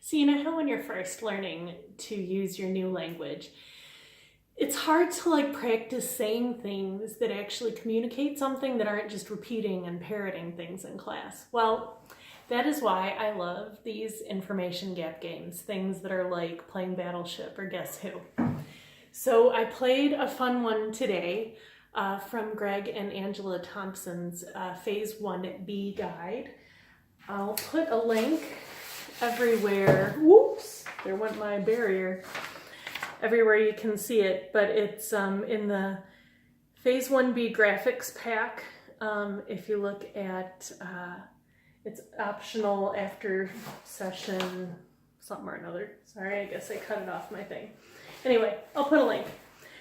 So you know how when you're first learning to use your new language, it's hard to practice saying things that actually communicate something that aren't just repeating and parroting things in class. Well, that is why I love these information gap games, things that are like playing Battleship or Guess Who. So I played a fun one today from Greg and Angela Thomsons Phase 1B guide. I'll put a link everywhere. Whoops, there went my barrier. Everywhere you can see it, but it's in the Phase 1B graphics pack. If you look at, it's optional after session something or another. Sorry, I guess I cut it off my thing. Anyway, I'll put a link.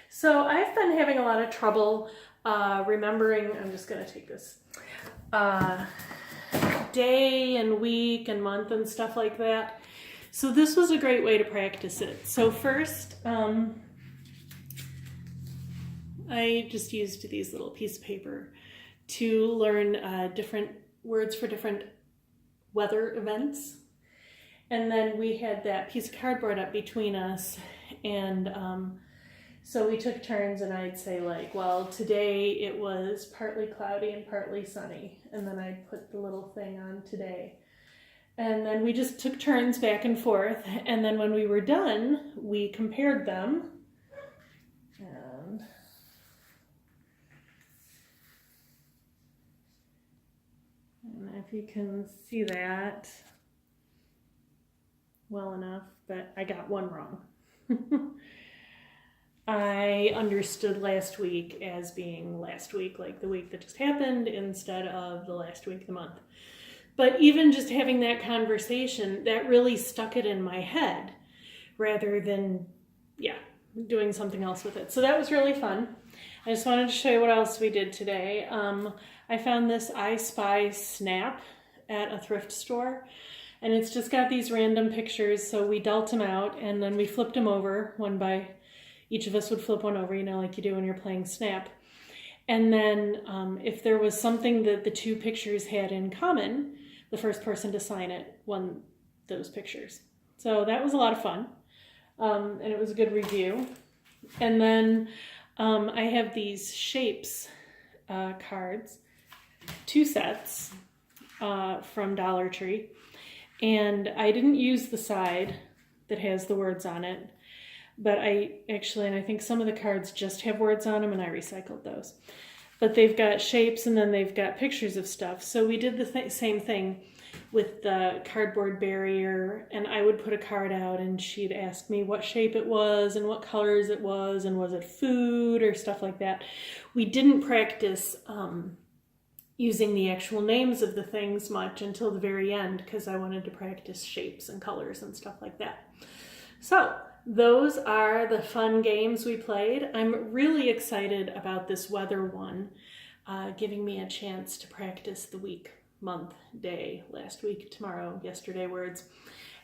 So I've been having a lot of trouble remembering, I'm just gonna take this, day and week and month and stuff like that. So this was a great way to practice it. So first, I just used these little pieces of paper to learn different words for different weather events. And then we had that piece of cardboard up between us, and so we took turns, and I'd say well, today it was partly cloudy and partly sunny, and then I'd put the little thing on today. And then we just took turns back and forth, and then when we were done, we compared them. And if you can see that well enough, but I got one wrong. I understood last week as being last week, like the week that just happened, instead of the last week of the month. But even just having that conversation, that really stuck it in my head rather than, doing something else with it. So that was really fun. I just wanted to show you what else we did today. I found this I Spy snap at a thrift store, and it's just got these random pictures. So we dealt them out, and then we flipped them over one by, each of us would flip one over, like you do when you're playing Snap. And then if there was something that the two pictures had in common, the first person to sign it won those pictures. So that was a lot of fun, and it was a good review. And then I have these shapes cards, 2 sets from Dollar Tree, and I didn't use the side that has the words on it, but I think some of the cards just have words on them, and I recycled those. But they've got shapes, and then they've got pictures of stuff. So we did the same thing with the cardboard barrier, and I would put a card out, and she'd ask me what shape it was and what colors it was, and was it food or stuff like that. We didn't practice using the actual names of the things much until the very end, because I wanted to practice shapes and colors and stuff like that. So those are the fun games we played. I'm really excited about this weather one, giving me a chance to practice the week, month, day, last week, tomorrow, yesterday words.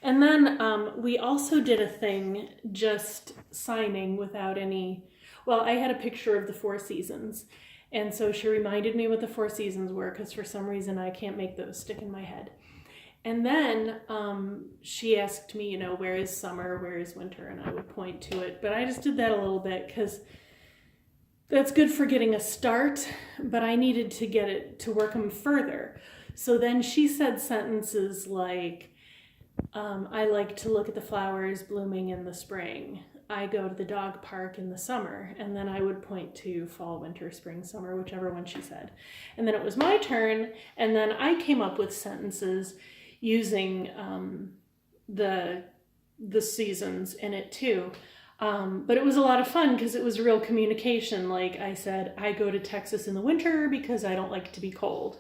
And then we also did a thing just signing without any, I had a picture of the 4 seasons. And so she reminded me what the 4 seasons were, because for some reason I can't make those stick in my head. And then she asked me, where is summer, where is winter, and I would point to it. But I just did that a little bit because that's good for getting a start, but I needed to get it to work them further. So then she said sentences like, I like to look at the flowers blooming in the spring. I go to the dog park in the summer. And then I would point to fall, winter, spring, summer, whichever one she said. And then it was my turn, and then I came up with sentences using the seasons in it too. But it was a lot of fun because it was real communication. Like I said, I go to Texas in the winter because I don't like to be cold,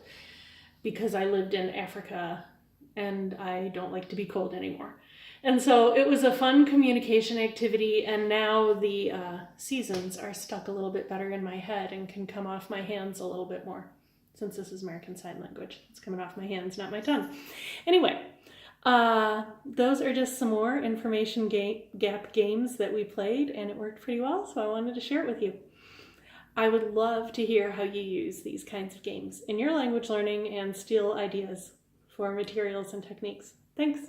because I lived in Africa and I don't like to be cold anymore. And so it was a fun communication activity, and now the seasons are stuck a little bit better in my head and can come off my hands a little bit more. Since this is American Sign Language, it's coming off my hands, not my tongue. Anyway, those are just some more information gap games that we played, and it worked pretty well, so I wanted to share it with you. I would love to hear how you use these kinds of games in your language learning and steal ideas for materials and techniques. Thanks.